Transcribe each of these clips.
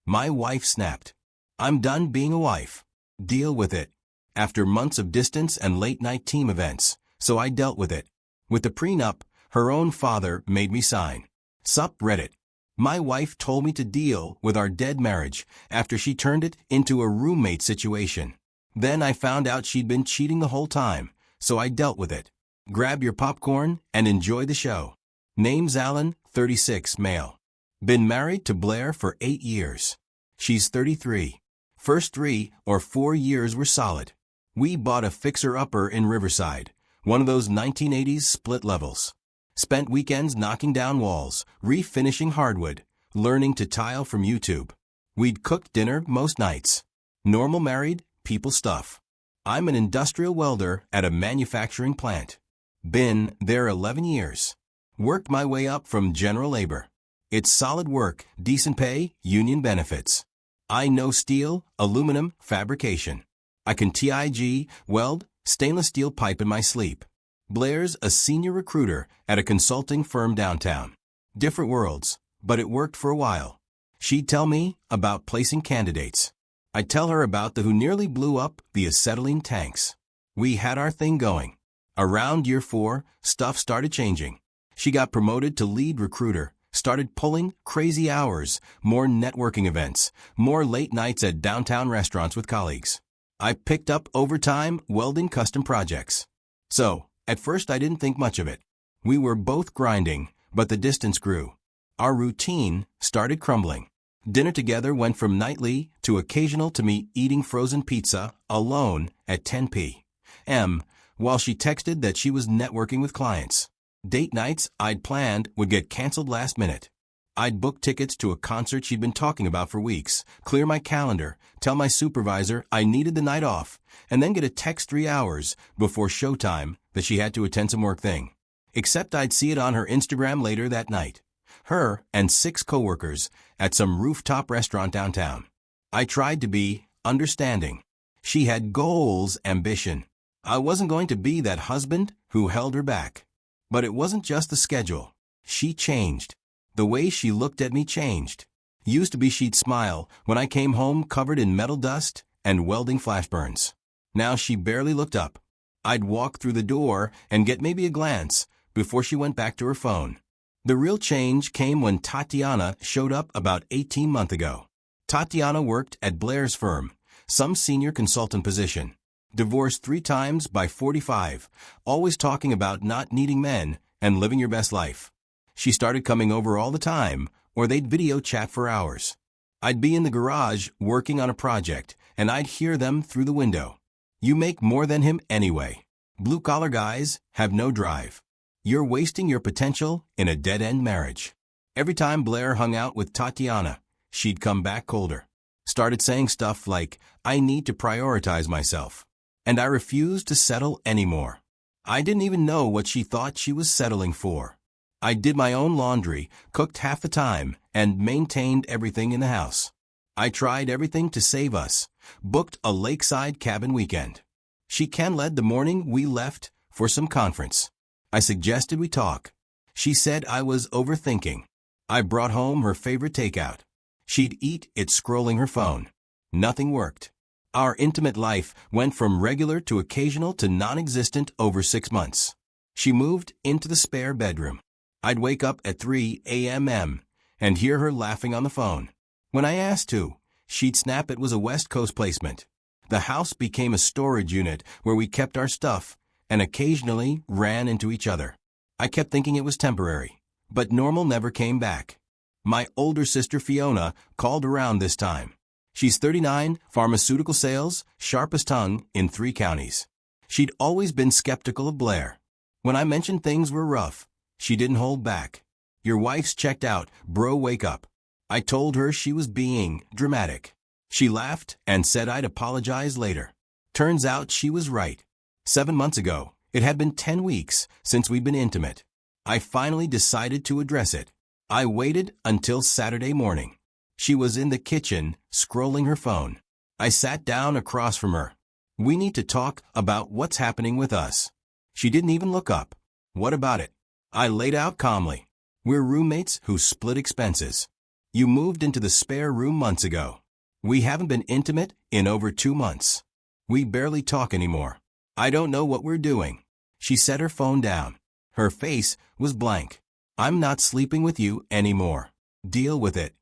My wife snapped. I'm done being a wife. Deal with it. After months of distance and late-night team events, so I dealt with it. With the prenup, her own father made me sign. Sup Reddit. My wife told me to deal with our dead marriage after she turned it into a roommate situation. Then I found out she'd been cheating the whole time, so I dealt with it. Grab your popcorn and enjoy the show. Name's Alan, 36, male. Been married to Blair for 8 years. She's 33. First 3 or 4 years were solid. We bought a fixer-upper in Riverside, one of those 1980s split levels. Spent weekends knocking down walls, refinishing hardwood, learning to tile from YouTube. We'd cook dinner most nights. Normal married people stuff. I'm an industrial welder at a manufacturing plant. Been there 11 years. Worked my way up from general labor. It's solid work, decent pay, union benefits. I know steel, aluminum, fabrication. I can TIG, weld, stainless steel pipe in my sleep. Blair's a senior recruiter at a consulting firm downtown. Different worlds, but it worked for a while. She'd tell me about placing candidates. I'd tell her about the who nearly blew up the acetylene tanks. We had our thing going. Around year 4, stuff started changing. She got promoted to lead recruiter, started pulling crazy hours, more networking events, more late nights at downtown restaurants with colleagues. I picked up overtime welding custom projects. So, at first I didn't think much of it. We were both grinding, but the distance grew. Our routine started crumbling. Dinner together went from nightly to occasional to me eating frozen pizza alone at 10 p.m. while she texted that she was networking with clients. Date nights I'd planned would get canceled last minute. I'd book tickets to a concert she'd been talking about for weeks, clear my calendar, tell my supervisor I needed the night off, and then get a text 3 hours before showtime that she had to attend some work thing. Except I'd see it on her Instagram later that night. Her and 6 coworkers at some rooftop restaurant downtown. I tried to be understanding. She had goals, ambition. I wasn't going to be that husband who held her back. But it wasn't just the schedule. She changed. The way she looked at me changed. Used to be she'd smile when I came home covered in metal dust and welding flash burns. Now she barely looked up. I'd walk through the door and get maybe a glance before she went back to her phone. The real change came when Tatiana showed up about 18 months ago. Tatiana worked at Blair's firm, some senior consultant position. Divorced 3 times by 45, always talking about not needing men and living your best life. She started coming over all the time, or they'd video chat for hours. I'd be in the garage working on a project, and I'd hear them through the window. You make more than him anyway. Blue-collar guys have no drive. You're wasting your potential in a dead-end marriage. Every time Blair hung out with Tatiana, she'd come back colder. Started saying stuff like, I need to prioritize myself. And I refused to settle anymore. I didn't even know what she thought she was settling for. I did my own laundry, cooked half the time, and maintained everything in the house. I tried everything to save us, booked a lakeside cabin weekend. She can-led the morning we left for some conference. I suggested we talk. She said I was overthinking. I brought home her favorite takeout. She'd eat it scrolling her phone. Nothing worked. Our intimate life went from regular to occasional to non-existent over 6 months. She moved into the spare bedroom. I'd wake up at 3 a.m. and hear her laughing on the phone. When I asked to, she'd snap it was a West Coast placement. The house became a storage unit where we kept our stuff and occasionally ran into each other. I kept thinking it was temporary, but normal never came back. My older sister Fiona called around this time. She's 39, pharmaceutical sales, sharpest tongue in 3 counties. She'd always been skeptical of Blair. When I mentioned things were rough, she didn't hold back. Your wife's checked out, bro, wake up. I told her she was being dramatic. She laughed and said I'd apologize later. Turns out she was right. 7 months ago, it had been 10 weeks since we'd been intimate. I finally decided to address it. I waited until Saturday morning. She was in the kitchen, scrolling her phone. I sat down across from her. We need to talk about what's happening with us. She didn't even look up. What about it? I laid out calmly. We're roommates who split expenses. You moved into the spare room months ago. We haven't been intimate in over 2 months. We barely talk anymore. I don't know what we're doing." She set her phone down. Her face was blank. "I'm not sleeping with you anymore. Deal with it.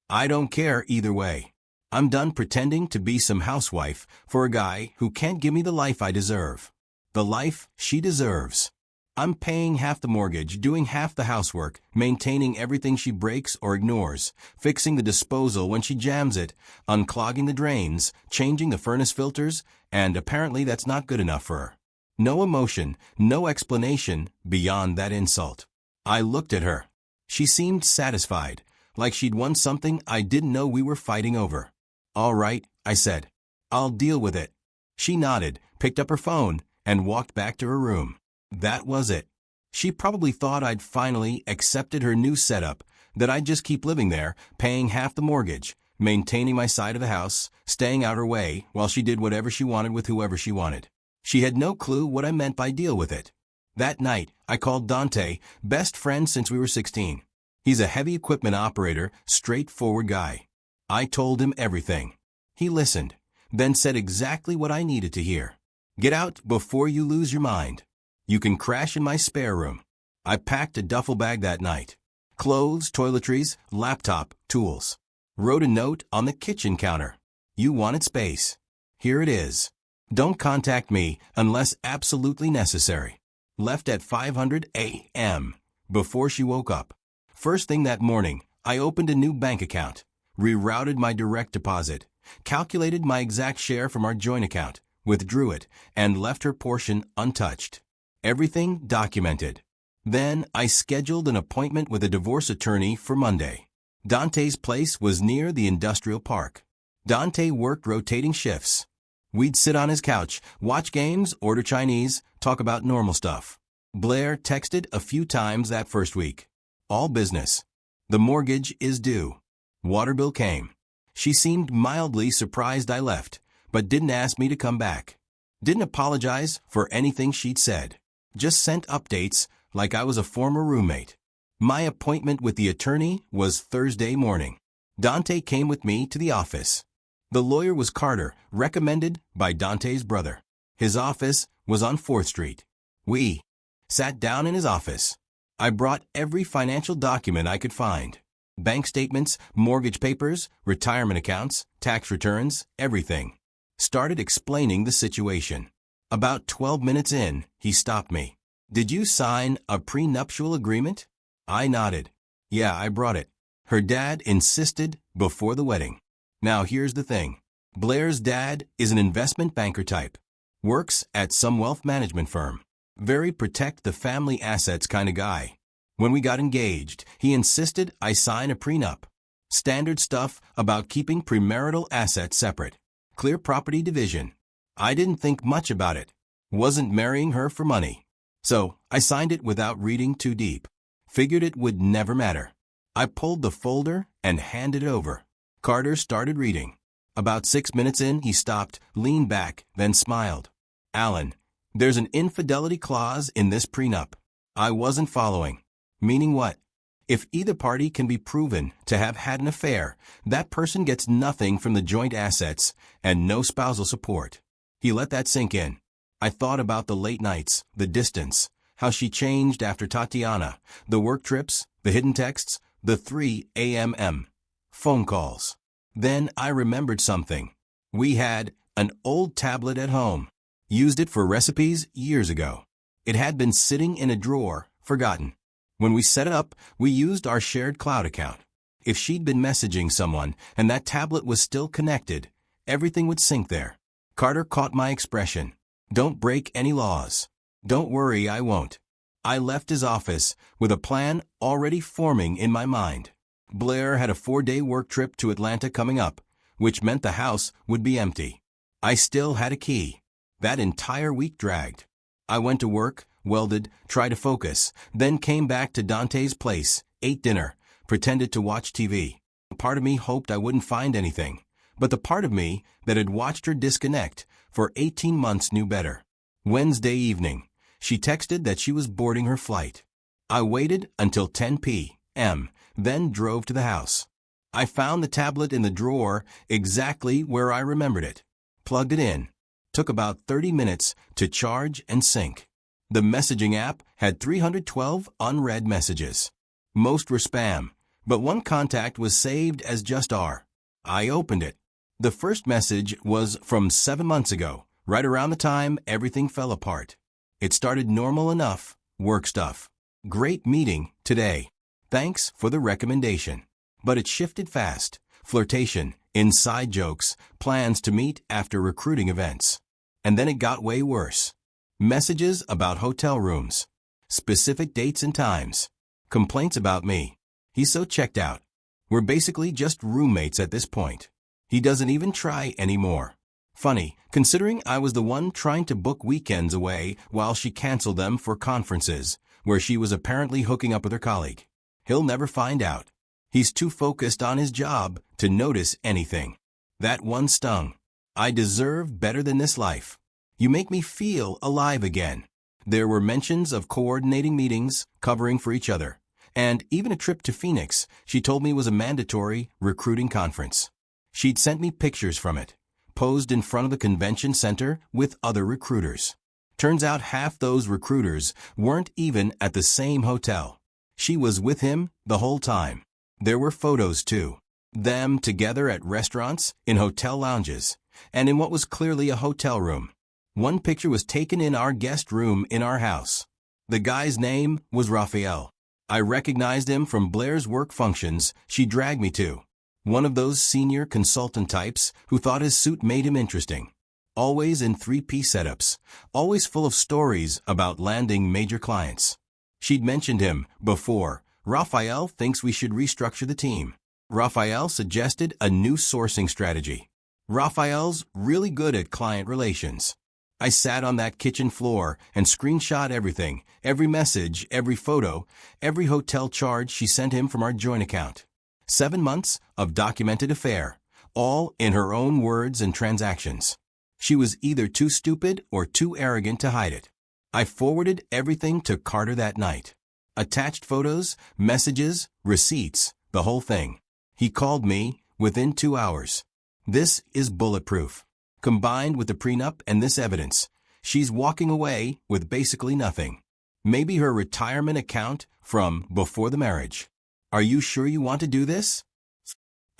I don't care either way. I'm done pretending to be some housewife for a guy who can't give me the life I deserve. The life she deserves. I'm paying half the mortgage, doing half the housework, maintaining everything she breaks or ignores, fixing the disposal when she jams it, unclogging the drains, changing the furnace filters, and apparently that's not good enough for her. No emotion, no explanation beyond that insult." I looked at her. She seemed satisfied, like she'd won something I didn't know we were fighting over. "All right," I said. "I'll deal with it." She nodded, picked up her phone, and walked back to her room. That was it. She probably thought I'd finally accepted her new setup, that I'd just keep living there, paying half the mortgage, maintaining my side of the house, staying out her way while she did whatever she wanted with whoever she wanted. She had no clue what I meant by deal with it. That night, I called Dante, best friend since we were 16. He's a heavy equipment operator, straightforward guy. I told him everything. He listened, then said exactly what I needed to hear. "Get out before you lose your mind. You can crash in my spare room." I packed a duffel bag that night. Clothes, toiletries, laptop, tools. Wrote a note on the kitchen counter. "You wanted space. Here it is. Don't contact me unless absolutely necessary." Left at 5:00 a.m. before she woke up. First thing that morning, I opened a new bank account, rerouted my direct deposit, calculated my exact share from our joint account, withdrew it, and left her portion untouched. Everything documented. Then I scheduled an appointment with a divorce attorney for Monday. Dante's place was near the industrial park. Dante worked rotating shifts. We'd sit on his couch, watch games, order Chinese, talk about normal stuff. Blair texted a few times that first week. All business. The mortgage is due. Water bill came. She seemed mildly surprised I left, but didn't ask me to come back. Didn't apologize for anything she'd said. Just sent updates like I was a former roommate. My appointment with the attorney was Thursday morning. Dante came with me to the office. The lawyer was Carter, recommended by Dante's brother. His office was on 4th Street. We sat down in his office. I brought every financial document I could find. Bank statements, mortgage papers, retirement accounts, tax returns, everything. Started explaining the situation. About 12 minutes in, he stopped me. "Did you sign a prenuptial agreement?" I nodded. "Yeah, I brought it. Her dad insisted before the wedding." Now here's the thing. Blair's dad is an investment banker type. Works at some wealth management firm. Very protect the family assets kind of guy. When we got engaged, he insisted I sign a prenup. Standard stuff about keeping premarital assets separate. Clear property division. I didn't think much about it. Wasn't marrying her for money. So I signed it without reading too deep. Figured it would never matter. I pulled the folder and handed it over. Carter started reading. About 6 minutes in, he stopped, leaned back, then smiled. "Alan, there's an infidelity clause in this prenup." I wasn't following. Meaning what? If either party can be proven to have had an affair, that person gets nothing from the joint assets and no spousal support. He let that sink in. I thought about the late nights, the distance, how she changed after Tatiana, the work trips, the hidden texts, the 3 a.m. phone calls. Then I remembered something. We had an old tablet at home. Used it for recipes years ago. It had been sitting in a drawer, forgotten. When we set it up, we used our shared cloud account. If she'd been messaging someone and that tablet was still connected, everything would sync there. Carter caught my expression. "Don't break any laws." "Don't worry, I won't." I left his office with a plan already forming in my mind. Blair had a 4-day work trip to Atlanta coming up, which meant the house would be empty. I still had a key. That entire week dragged. I went to work, welded, tried to focus, then came back to Dante's place, ate dinner, pretended to watch TV. Part of me hoped I wouldn't find anything, but the part of me that had watched her disconnect for 18 months knew better. Wednesday evening, she texted that she was boarding her flight. I waited until 10 p.m., then drove to the house. I found the tablet in the drawer exactly where I remembered it. Plugged it in. Took about 30 minutes to charge and sync. The messaging app had 312 unread messages. Most were spam, but one contact was saved as just R. I opened it. The first message was from 7 months ago, right around the time everything fell apart. It started normal enough, work stuff. Great meeting today. Thanks for the recommendation. But it shifted fast. Flirtation, inside jokes, plans to meet after recruiting events. And then it got way worse. Messages about hotel rooms. Specific dates and times. Complaints about me. He's so checked out. We're basically just roommates at this point. He doesn't even try anymore. Funny, considering I was the one trying to book weekends away while she canceled them for conferences, where she was apparently hooking up with her colleague. He'll never find out. He's too focused on his job to notice anything. That one stung. I deserve better than this life. You make me feel alive again. There were mentions of coordinating meetings, covering for each other, and even a trip to Phoenix she told me was a mandatory recruiting conference. She'd sent me pictures from it, posed in front of the convention center with other recruiters. Turns out half those recruiters weren't even at the same hotel. She was with him the whole time. There were photos too. Them together at restaurants, in hotel lounges, and in what was clearly a hotel room. One picture was taken in our guest room in our house. The guy's name was Raphael. I recognized him from Blair's work functions she dragged me to. One of those senior consultant types who thought his suit made him interesting. Always in three-piece setups, always full of stories about landing major clients. She'd mentioned him before. Raphael thinks we should restructure the team. Raphael suggested a new sourcing strategy. Raphael's really good at client relations. I sat on that kitchen floor and screenshot everything, every message, every photo, every hotel charge she sent him from our joint account. 7 months of documented affair, all in her own words and transactions. She was either too stupid or too arrogant to hide it. I forwarded everything to Carter that night. Attached photos, messages, receipts, the whole thing. He called me within 2 hours. This is bulletproof. Combined with the prenup and this evidence, she's walking away with basically nothing. Maybe her retirement account from before the marriage. Are you sure you want to do this?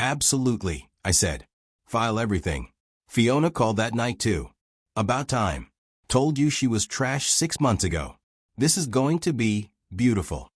Absolutely, I said. File everything. Fiona called that night too. About time. Told you she was trash 6 months ago. This is going to be beautiful.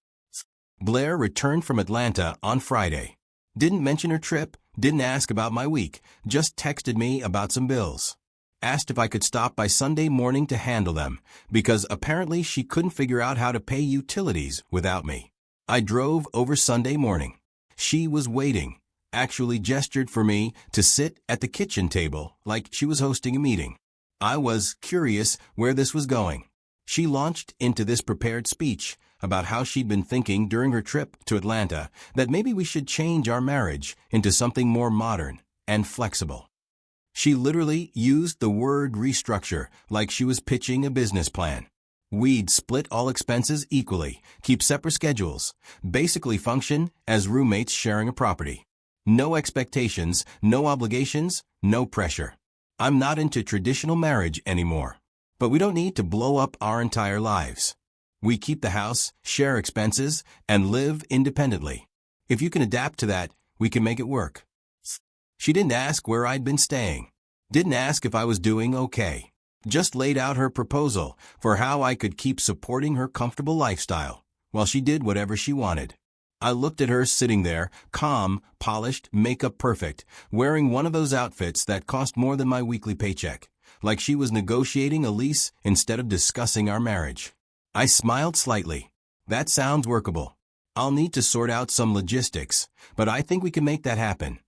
Blair returned from Atlanta on Friday. Didn't mention her trip, didn't ask about my week, just texted me about some bills. Asked if I could stop by Sunday morning to handle them, because apparently she couldn't figure out how to pay utilities without me. I drove over Sunday morning. She was waiting, actually gestured for me to sit at the kitchen table like she was hosting a meeting. I was curious where this was going. She launched into this prepared speech about how she'd been thinking during her trip to Atlanta that maybe we should change our marriage into something more modern and flexible. She literally used the word restructure like she was pitching a business plan. We'd split all expenses equally, keep separate schedules, basically function as roommates sharing a property. No expectations, no obligations, no pressure. I'm not into traditional marriage anymore. But we don't need to blow up our entire lives. We keep the house, share expenses, and live independently. If you can adapt to that, we can make it work. She didn't ask where I'd been staying. Didn't ask if I was doing okay. Just laid out her proposal for how I could keep supporting her comfortable lifestyle while she did whatever she wanted. I looked at her sitting there, calm, polished, makeup perfect, wearing one of those outfits that cost more than my weekly paycheck, like she was negotiating a lease instead of discussing our marriage. I smiled slightly. That sounds workable. I'll need to sort out some logistics, but I think we can make that happen.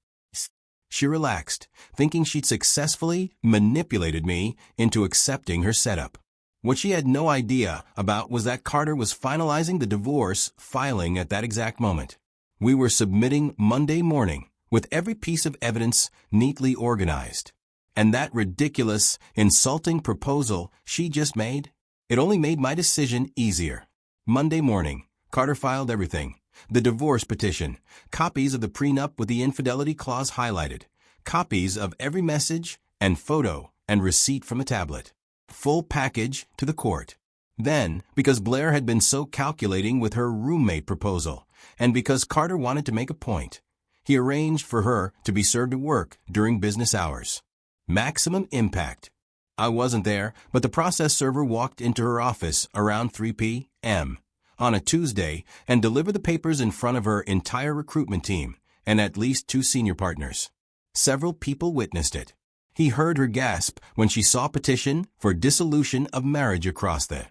She relaxed, thinking she'd successfully manipulated me into accepting her setup. What she had no idea about was that Carter was finalizing the divorce filing at that exact moment. We were submitting Monday morning, with every piece of evidence neatly organized. And that ridiculous, insulting proposal she just made, it only made my decision easier. Monday morning, Carter filed everything, The divorce petition, copies of the prenup with the infidelity clause highlighted, copies of every message and photo and receipt from the tablet. Full package to the court. Then, because Blair had been so calculating with her roommate proposal, and because Carter wanted to make a point, he arranged for her to be served at work during business hours. Maximum impact. I wasn't there, but the process server walked into her office around 3 p.m. on a Tuesday and delivered the papers in front of her entire recruitment team and at least 2 senior partners. Several people witnessed it. He heard her gasp when she saw petition for dissolution of marriage across the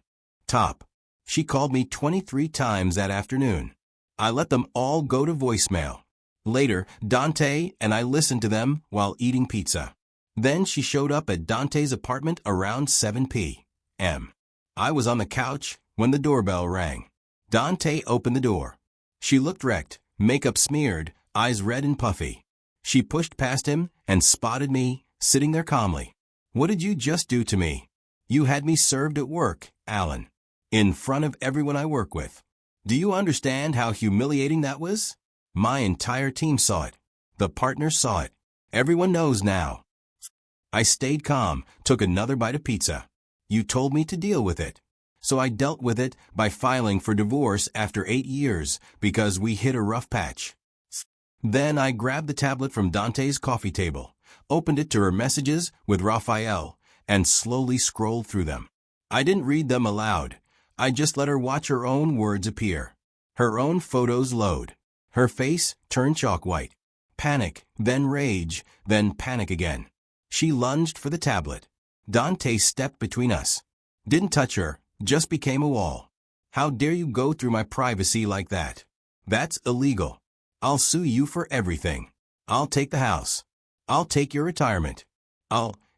top. She called me 23 times that afternoon. I let them all go to voicemail. Later, Dante and I listened to them while eating pizza. Then she showed up at Dante's apartment around 7 p.m. I was on the couch when the doorbell rang. Dante opened the door. She looked wrecked, makeup smeared, eyes red and puffy. She pushed past him and spotted me, sitting there calmly. "What did you just do to me? You had me served at work, Alan. In front of everyone I work with. Do you understand how humiliating that was? My entire team saw it. The partners saw it. Everyone knows now." I stayed calm, took another bite of pizza. "You told me to deal with it. So I dealt with it by filing for divorce after 8 years because we hit a rough patch." Then I grabbed the tablet from Dante's coffee table, opened it to her messages with Raphael, and slowly scrolled through them. I didn't read them aloud. I just let her watch her own words appear. Her own photos load. Her face turned chalk white. Panic, then rage, then panic again. She lunged for the tablet. Dante stepped between us. Didn't touch her, just became a wall. "How dare you go through my privacy like that? That's illegal. I'll sue you for everything. I'll take the house. I'll take your retirement.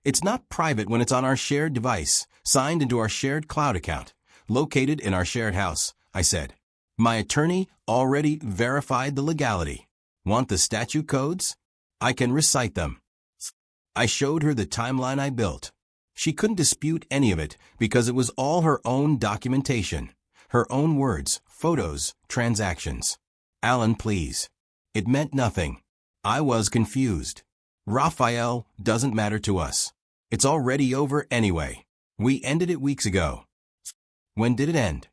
It's not private when it's on our shared device, signed into our shared cloud account, located in our shared house," I said. "My attorney already verified the legality. Want the statute codes? I can recite them." I showed her the timeline I built. She couldn't dispute any of it because it was all her own documentation, her own words, photos, transactions. "Alan, please." It meant nothing. I was confused. "Raphael doesn't matter to us. It's already over anyway. We ended it weeks ago." "When did it end?"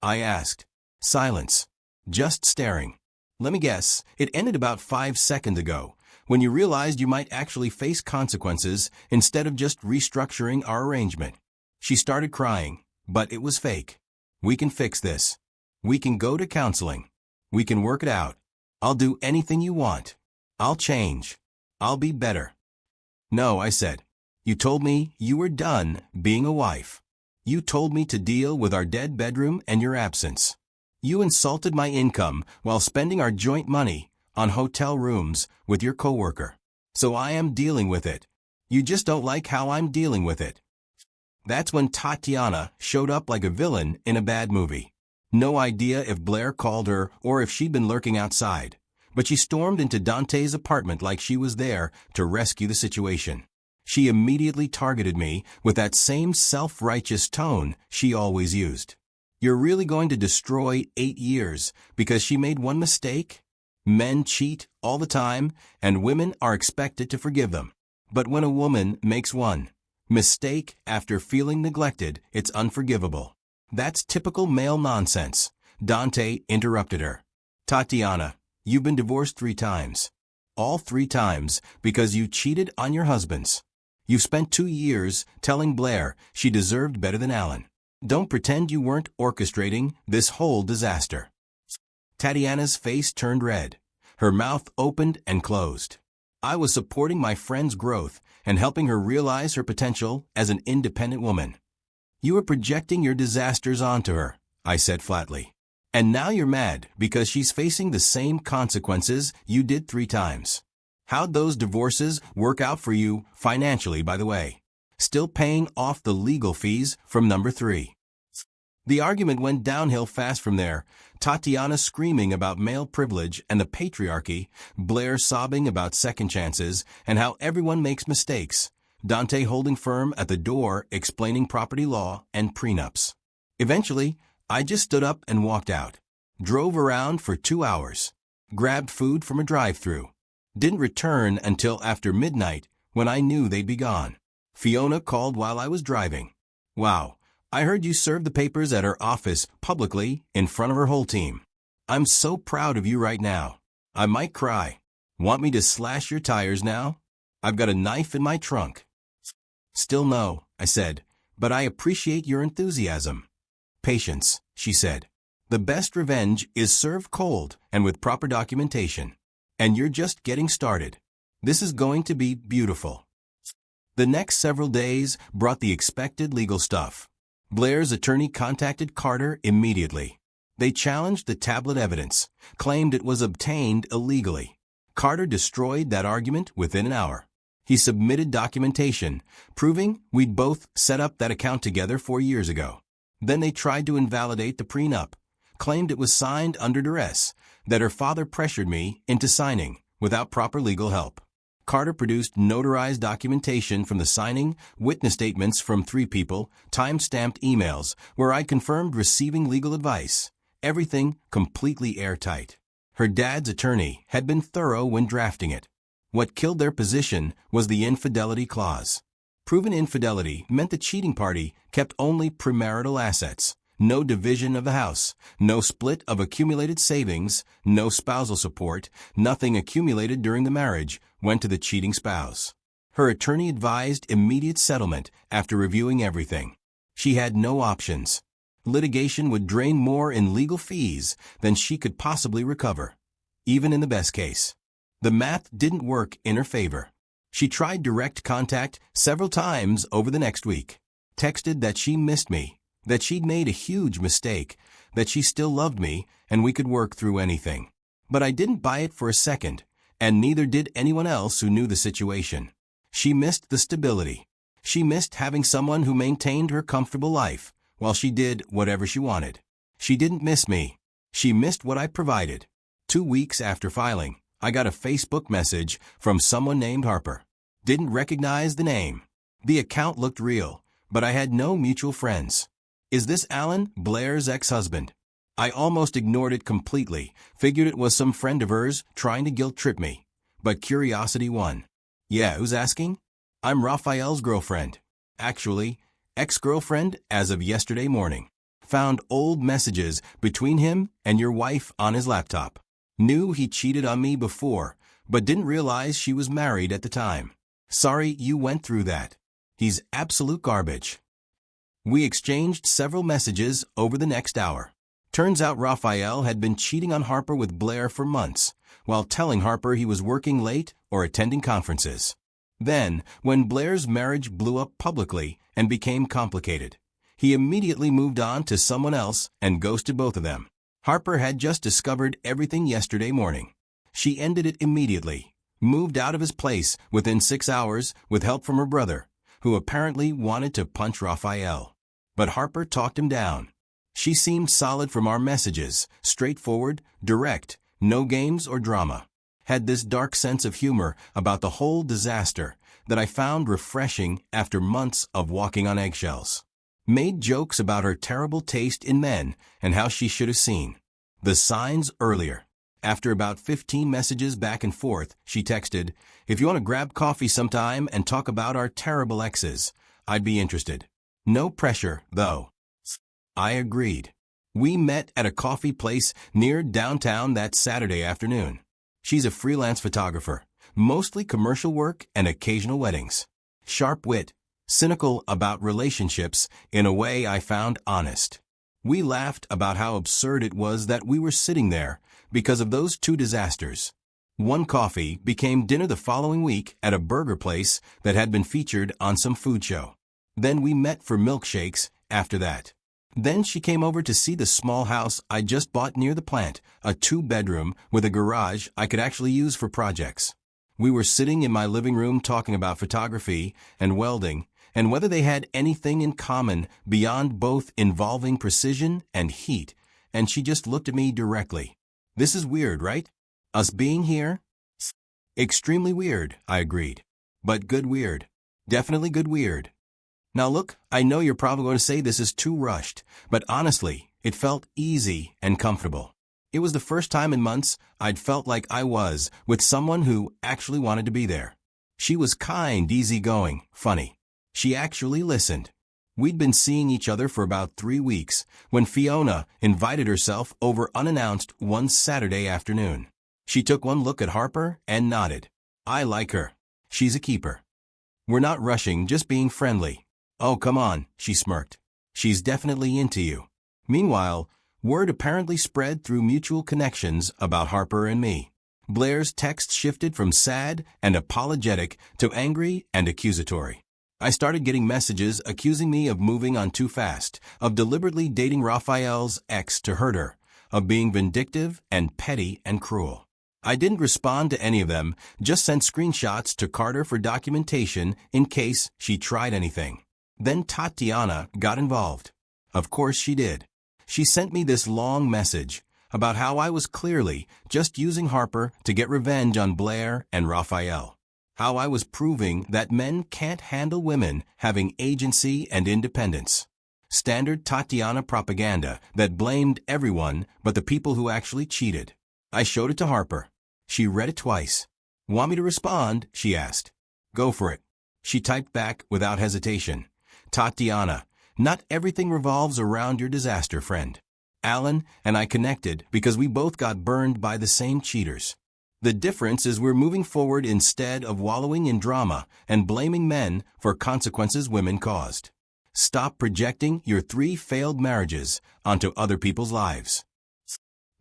I asked. Silence. Just staring. "Let me guess, it ended about 5 seconds ago, when you realized you might actually face consequences instead of just restructuring our arrangement." She started crying, but it was fake. "We can fix this. We can go to counseling. We can work it out. I'll do anything you want. I'll change. I'll be better." "No," I said. "You told me you were done being a wife. You told me to deal with our dead bedroom and your absence. You insulted my income while spending our joint money on hotel rooms with your coworker. So I am dealing with it. You just don't like how I'm dealing with it." That's when Tatiana showed up like a villain in a bad movie. No idea if Blair called her or if she'd been lurking outside, but she stormed into Dante's apartment like she was there to rescue the situation. She immediately targeted me with that same self-righteous tone she always used. "You're really going to destroy 8 years because she made one mistake? Men cheat all the time, and women are expected to forgive them. But when a woman makes one mistake after feeling neglected, it's unforgivable. That's typical male nonsense." Dante interrupted her. "Tatiana, you've been divorced 3 times. All 3 times because you cheated on your husbands. You've spent 2 years telling Blair she deserved better than Alan. Don't pretend you weren't orchestrating this whole disaster." Tatiana's face turned red. Her mouth opened and closed. I was supporting my friend's growth and helping her realize her potential as an independent woman. "You were projecting your disasters onto her," I said flatly. "And now you're mad because she's facing the same consequences you did 3 times. How'd those divorces work out for you financially, by the way? Still paying off the legal fees from number 3. The argument went downhill fast from there. Tatiana screaming about male privilege and the patriarchy, Blair sobbing about second chances and how everyone makes mistakes, Dante holding firm at the door explaining property law and prenups. Eventually, I just stood up and walked out. Drove around for 2 hours. Grabbed food from a drive-thru. Didn't return until after midnight when I knew they'd be gone. Fiona called while I was driving. Wow, I heard you served the papers at her office publicly in front of her whole team. I'm so proud of you right now. I might cry. Want me to slash your tires now? I've got a knife in my trunk. Still no, I said, but I appreciate your enthusiasm. Patience, she said. The best revenge is served cold and with proper documentation. And you're just getting started. This is going to be beautiful. The next several days brought the expected legal stuff. Blair's attorney contacted Carter immediately. They challenged the tablet evidence, claimed it was obtained illegally. Carter destroyed that argument within an hour. He submitted documentation, proving we'd both set up that account together 4 years ago. Then they tried to invalidate the prenup, claimed it was signed under duress, that her father pressured me into signing without proper legal help. Carter produced notarized documentation from the signing, witness statements from 3 people, time-stamped emails where I confirmed receiving legal advice. Everything completely airtight. Her dad's attorney had been thorough when drafting it. What killed their position was the infidelity clause. Proven infidelity meant the cheating party kept only premarital assets, no division of the house, no split of accumulated savings, no spousal support, nothing accumulated during the marriage went to the cheating spouse. Her attorney advised immediate settlement after reviewing everything. She had no options. Litigation would drain more in legal fees than she could possibly recover, even in the best case. The math didn't work in her favor. She tried direct contact several times over the next week, texted that she missed me, that she'd made a huge mistake, that she still loved me and we could work through anything. But I didn't buy it for a second, and neither did anyone else who knew the situation. She missed the stability. She missed having someone who maintained her comfortable life while she did whatever she wanted. She didn't miss me. She missed what I provided. 2 weeks after filing, I got a Facebook message from someone named Harper. Didn't recognize the name. The account looked real, but I had no mutual friends. Is this Alan, Blair's ex-husband? I almost ignored it completely, figured it was some friend of hers trying to guilt-trip me. But curiosity won. Yeah, who's asking? I'm Raphael's girlfriend. Actually, ex-girlfriend as of yesterday morning. Found old messages between him and your wife on his laptop. Knew he cheated on me before, but didn't realize she was married at the time. Sorry you went through that. He's absolute garbage. We exchanged several messages over the next hour. Turns out Raphael had been cheating on Harper with Blair for months, while telling Harper he was working late or attending conferences. Then, when Blair's marriage blew up publicly and became complicated, he immediately moved on to someone else and ghosted both of them. Harper had just discovered everything yesterday morning. She ended it immediately, moved out of his place within 6 hours with help from her brother, who apparently wanted to punch Raphael. But Harper talked him down. She seemed solid from our messages, straightforward, direct, no games or drama. Had this dark sense of humor about the whole disaster that I found refreshing after months of walking on eggshells. Made jokes about her terrible taste in men and how she should have seen the signs earlier. After about 15 messages back and forth, she texted, "If you want to grab coffee sometime and talk about our terrible exes, I'd be interested. No pressure, though." I agreed. We met at a coffee place near downtown that Saturday afternoon. She's a freelance photographer, mostly commercial work and occasional weddings. Sharp wit, cynical about relationships in a way I found honest. We laughed about how absurd it was that we were sitting there because of those 2 disasters. One coffee became dinner the following week at a burger place that had been featured on some food show. Then we met for milkshakes after that. Then she came over to see the small house I just bought near the plant, a 2-bedroom with a garage I could actually use for projects. We were sitting in my living room talking about photography and welding and whether they had anything in common beyond both involving precision and heat, and she just looked at me directly. This is weird, right? Us being here? Extremely weird, I agreed. But good weird. Definitely good weird. Now look, I know you're probably going to say this is too rushed, but honestly, it felt easy and comfortable. It was the first time in months I'd felt like I was with someone who actually wanted to be there. She was kind, easygoing, funny. She actually listened. We'd been seeing each other for about 3 weeks when Fiona invited herself over unannounced one Saturday afternoon. She took one look at Harper and nodded. I like her. She's a keeper. We're not rushing, just being friendly. Oh, come on, she smirked. She's definitely into you. Meanwhile, word apparently spread through mutual connections about Harper and me. Blair's text shifted from sad and apologetic to angry and accusatory. I started getting messages accusing me of moving on too fast, of deliberately dating Raphael's ex to hurt her, of being vindictive and petty and cruel. I didn't respond to any of them, just sent screenshots to Carter for documentation in case she tried anything. Then Tatiana got involved. Of course she did. She sent me this long message about how I was clearly just using Harper to get revenge on Blair and Raphael. How I was proving that men can't handle women having agency and independence. Standard Tatiana propaganda that blamed everyone but the people who actually cheated. I showed it to Harper. She read it twice. Want me to respond? She asked. Go for it. She typed back without hesitation. Tatiana, not everything revolves around your disaster, friend. Alan and I connected because we both got burned by the same cheaters. The difference is we're moving forward instead of wallowing in drama and blaming men for consequences women caused. Stop projecting your 3 failed marriages onto other people's lives.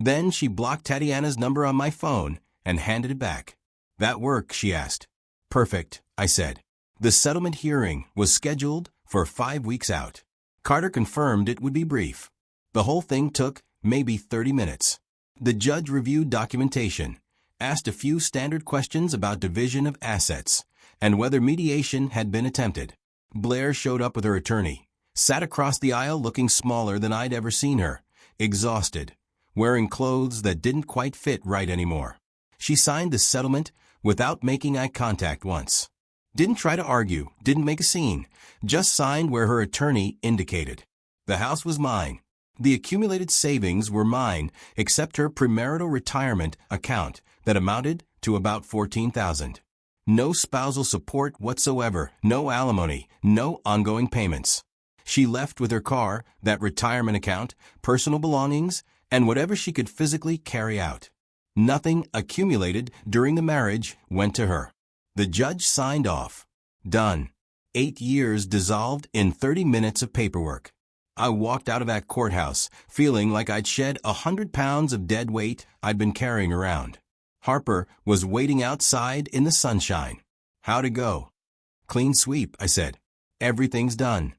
Then she blocked Tatiana's number on my phone and handed it back. That work? She asked. Perfect, I said. The settlement hearing was scheduled for 5 weeks out. Carter confirmed it would be brief. The whole thing took maybe 30 minutes. The judge reviewed documentation, asked a few standard questions about division of assets, and whether mediation had been attempted. Blair showed up with her attorney, sat across the aisle looking smaller than I'd ever seen her, exhausted, wearing clothes that didn't quite fit right anymore. She signed the settlement without making eye contact once. Didn't try to argue, didn't make a scene, just signed where her attorney indicated. The house was mine. The accumulated savings were mine, except her premarital retirement account that amounted to about $14,000. No spousal support whatsoever, no alimony, no ongoing payments. She left with her car, that retirement account, personal belongings, and whatever she could physically carry out. Nothing accumulated during the marriage went to her. The judge signed off. Done. 8 years dissolved in 30 minutes of paperwork. I walked out of that courthouse feeling like I'd shed 100 pounds of dead weight I'd been carrying around. Harper was waiting outside in the sunshine. How'd it go? Clean sweep, I said. Everything's done.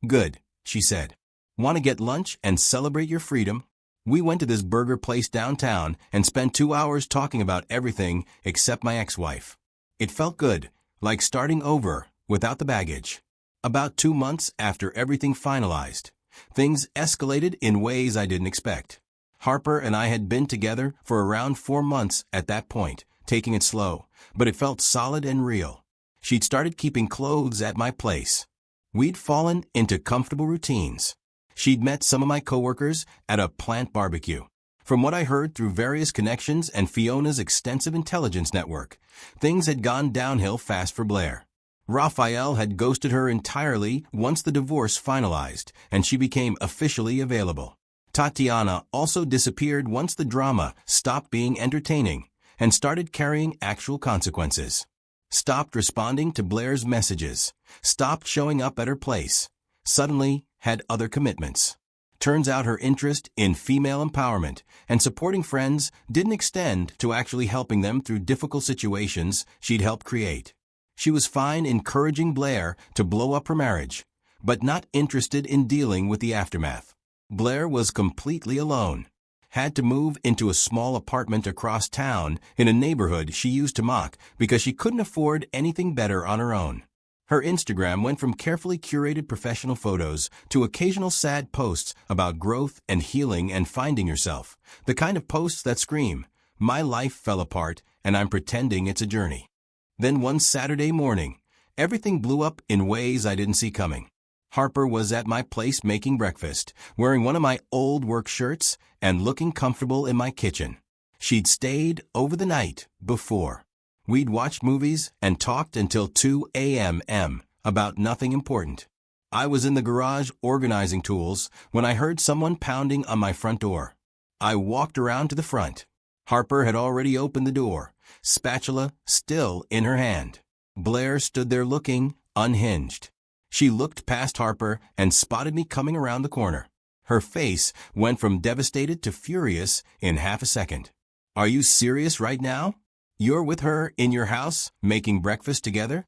Good, she said. Want to get lunch and celebrate your freedom? We went to this burger place downtown and spent 2 hours talking about everything except my ex-wife. It felt good, like starting over without the baggage. About 2 months after everything finalized, things escalated in ways I didn't expect. Harper and I had been together for around 4 months at that point, taking it slow, but it felt solid and real. She'd started keeping clothes at my place. We'd fallen into comfortable routines. She'd met some of my coworkers at a plant barbecue. From what I heard through various connections and Fiona's extensive intelligence network, things had gone downhill fast for Blair. Raphael had ghosted her entirely once the divorce finalized, and she became officially available. Tatiana also disappeared once the drama stopped being entertaining and started carrying actual consequences. Stopped responding to Blair's messages, stopped showing up at her place, suddenly had other commitments. Turns out her interest in female empowerment and supporting friends didn't extend to actually helping them through difficult situations she'd helped create. She was fine encouraging Blair to blow up her marriage, but not interested in dealing with the aftermath. Blair was completely alone. Had to move into a small apartment across town in a neighborhood she used to mock because she couldn't afford anything better on her own. Her Instagram went from carefully curated professional photos to occasional sad posts about growth and healing and finding yourself, the kind of posts that scream, "My life fell apart and I'm pretending it's a journey." Then one Saturday morning, everything blew up in ways I didn't see coming. Harper was at my place making breakfast, wearing one of my old work shirts and looking comfortable in my kitchen. She'd stayed over the night before. We'd watched movies and talked until 2 a.m. about nothing important. I was in the garage organizing tools when I heard someone pounding on my front door. I walked around to the front. Harper had already opened the door, spatula still in her hand. Blair stood there looking unhinged. She looked past Harper and spotted me coming around the corner. Her face went from devastated to furious in half a second. "Are you serious right now? You're with her in your house, making breakfast together?"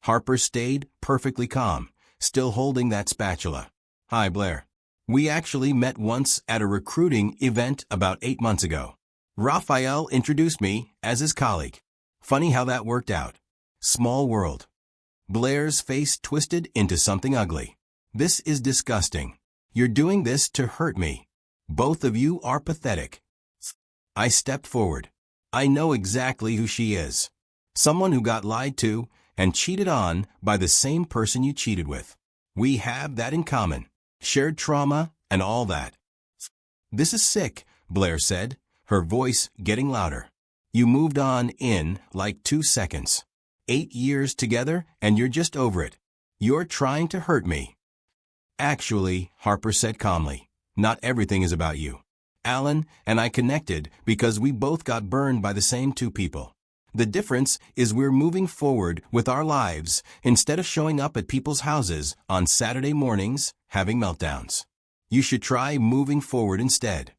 Harper stayed perfectly calm, still holding that spatula. "Hi, Blair. We actually met once at a recruiting event about 8 months ago. Raphael introduced me as his colleague. Funny how that worked out. Small world." Blair's face twisted into something ugly. "This is disgusting. You're doing this to hurt me. Both of you are pathetic." I stepped forward. "I know exactly who she is. Someone who got lied to and cheated on by the same person you cheated with. We have that in common. Shared trauma and all that." "This is sick," Blair said, her voice getting louder. "You moved on in like 2 seconds. 8 years together and you're just over it. You're trying to hurt me." "Actually," Harper said calmly, "not everything is about you. Alan and I connected because we both got burned by the same 2 people. The difference is we're moving forward with our lives instead of showing up at people's houses on Saturday mornings having meltdowns. You should try moving forward instead."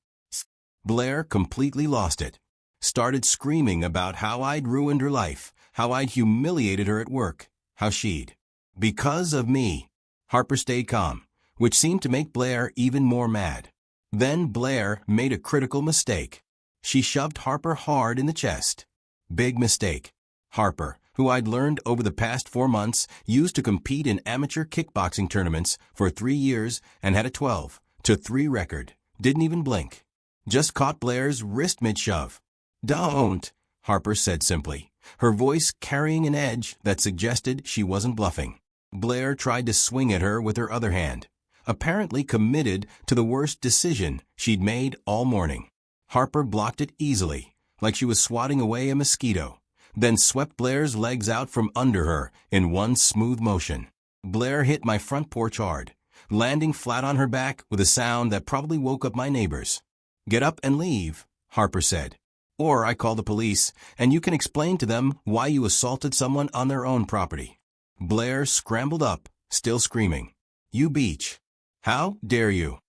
Blair completely lost it. Started screaming about how I'd ruined her life, how I'd humiliated her at work, how she'd. "Because of me." Harper stayed calm, which seemed to make Blair even more mad. Then Blair made a critical mistake. She shoved Harper hard in the chest. Big mistake. Harper, who I'd learned over the past 4 months, used to compete in amateur kickboxing tournaments for 3 years and had a 12-3 record. Didn't even blink. Just caught Blair's wrist mid-shove. "Don't," Harper said simply, her voice carrying an edge that suggested she wasn't bluffing. Blair tried to swing at her with her other hand, apparently committed to the worst decision she'd made all morning. Harper blocked it easily, like she was swatting away a mosquito, then swept Blair's legs out from under her in one smooth motion. Blair hit my front porch hard, landing flat on her back with a sound that probably woke up my neighbors. "Get up and leave," Harper said. "Or I call the police, and you can explain to them why you assaulted someone on their own property." Blair scrambled up, still screaming. "You beach. How dare you?"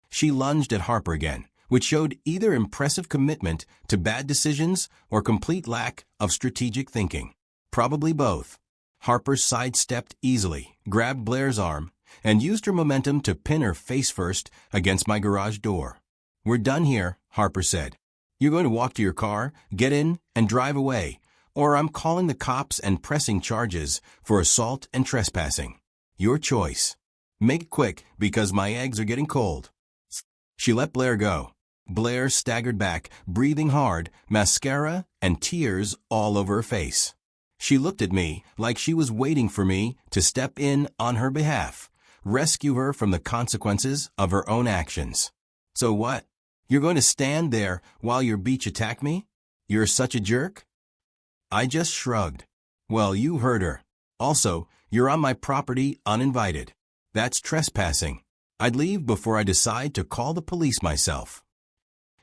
She lunged at Harper again, which showed either impressive commitment to bad decisions or complete lack of strategic thinking. Probably both. Harper sidestepped easily, grabbed Blair's arm, and used her momentum to pin her face first against my garage door. "We're done here," Harper said. "You're going to walk to your car, get in, and drive away, or I'm calling the cops and pressing charges for assault and trespassing. Your choice. Make it quick because my eggs are getting cold." She let Blair go. Blair staggered back, breathing hard, mascara and tears all over her face. She looked at me like she was waiting for me to step in on her behalf, rescue her from the consequences of her own actions. "So what? You're going to stand there while your beach attack me? You're such a jerk?" I just shrugged. "Well, you heard her. Also, you're on my property uninvited. That's trespassing. I'd leave before I decide to call the police myself."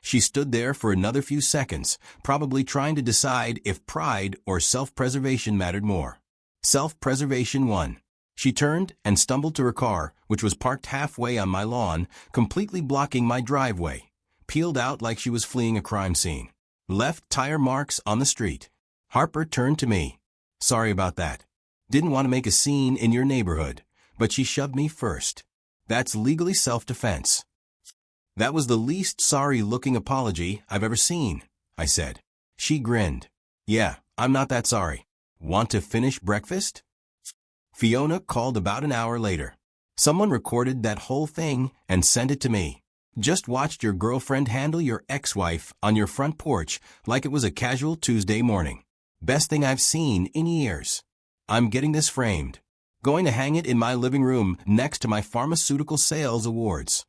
She stood there for another few seconds, probably trying to decide if pride or self-preservation mattered more. Self-preservation won. She turned and stumbled to her car, which was parked halfway on my lawn, completely blocking my driveway. Peeled out like she was fleeing a crime scene. Left tire marks on the street. Harper turned to me. "Sorry about that. Didn't want to make a scene in your neighborhood, but she shoved me first. That's legally self-defense." "That was the least sorry-looking apology I've ever seen," I said. She grinned. "Yeah, I'm not that sorry. Want to finish breakfast?" Fiona called about an hour later. "Someone recorded that whole thing and sent it to me. Just watched your girlfriend handle your ex-wife on your front porch like it was a casual Tuesday morning. Best thing I've seen in years. I'm getting this framed. Going to hang it in my living room next to my pharmaceutical sales awards.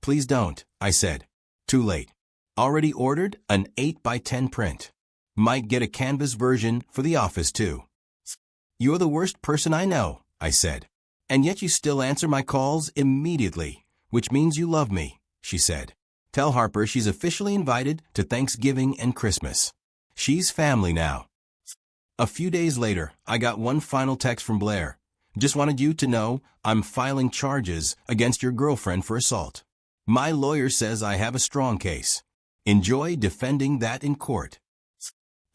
Please don't, I said. Too late. Already ordered an 8 by 10 print. Might get a canvas version for the office too. You're the worst person I know, I said. And yet you still answer my calls immediately, which means you love me, she said. Tell Harper she's officially invited to Thanksgiving and Christmas. She's family now. A few days later, I got one final text from Blair. Just wanted you to know I'm filing charges against your girlfriend for assault. My lawyer says I have a strong case. Enjoy defending that in court.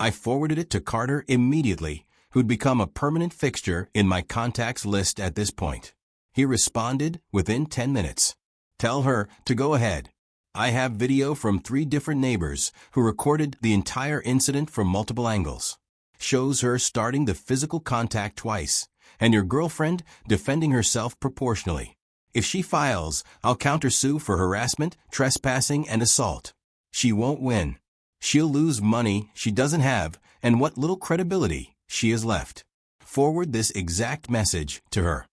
I forwarded it to Carter immediately, who'd become a permanent fixture in my contacts list at this point. He responded within 10 minutes. Tell her to go ahead. I have video from 3 different neighbors who recorded the entire incident from multiple angles. Shows her starting the physical contact twice, and your girlfriend defending herself proportionally. If she files, I'll countersue for harassment, trespassing, and assault. She won't win. She'll lose money she doesn't have and what little credibility she has left. Forward this exact message to her.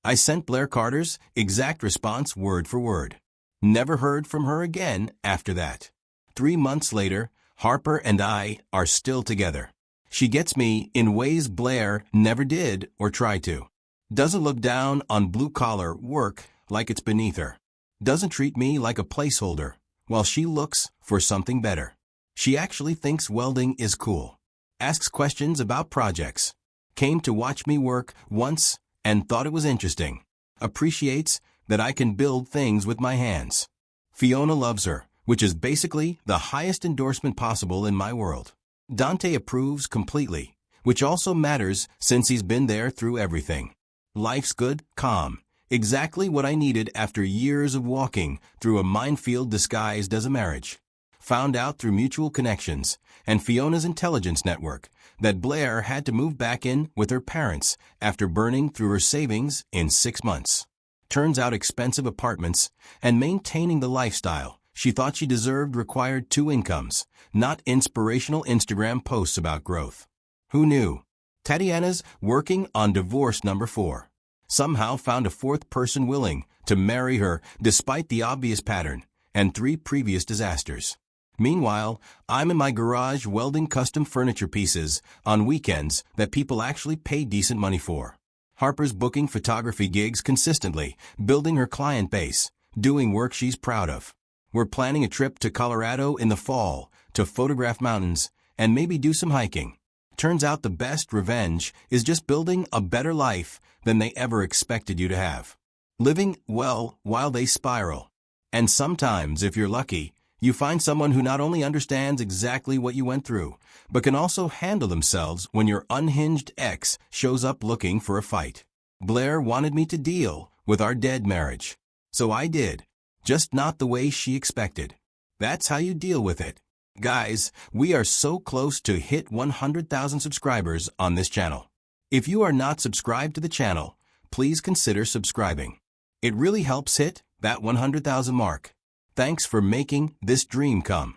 I sent Blair Carter's exact response word for word. Never heard from her again after that. 3 months later, Harper and I are still together. She gets me in ways Blair never did or tried to. Doesn't look down on blue-collar work like it's beneath her. Doesn't treat me like a placeholder while she looks for something better. She actually thinks welding is cool. Asks questions about projects. Came to watch me work once and thought it was interesting. Appreciates that I can build things with my hands. Fiona loves her, which is basically the highest endorsement possible in my world. Dante approves completely, which also matters since he's been there through everything. Life's good, calm. Exactly what I needed after years of walking through a minefield disguised as a marriage. Found out through mutual connections and Fiona's intelligence network that Blair had to move back in with her parents after burning through her savings in 6 months. Turns out expensive apartments and maintaining the lifestyle she thought she deserved required 2 incomes, not inspirational Instagram posts about growth. Who knew? Tatiana's working on divorce number 4. Somehow found a 4th person willing to marry her despite the obvious pattern and 3 previous disasters. Meanwhile, I'm in my garage welding custom furniture pieces on weekends that people actually pay decent money for. Harper's booking photography gigs consistently, building her client base, doing work she's proud of. We're planning a trip to Colorado in the fall to photograph mountains and maybe do some hiking. Turns out the best revenge is just building a better life than they ever expected you to have. Living well while they spiral. And sometimes, if you're lucky, you find someone who not only understands exactly what you went through, but can also handle themselves when your unhinged ex shows up looking for a fight. Blair wanted me to deal with our dead marriage. So I did, just not the way she expected. That's how you deal with it. Guys, we are so close to hit 100,000 subscribers on this channel. If you are not subscribed to the channel, please consider subscribing. It really helps hit that 100,000 mark. Thanks for making this dream come.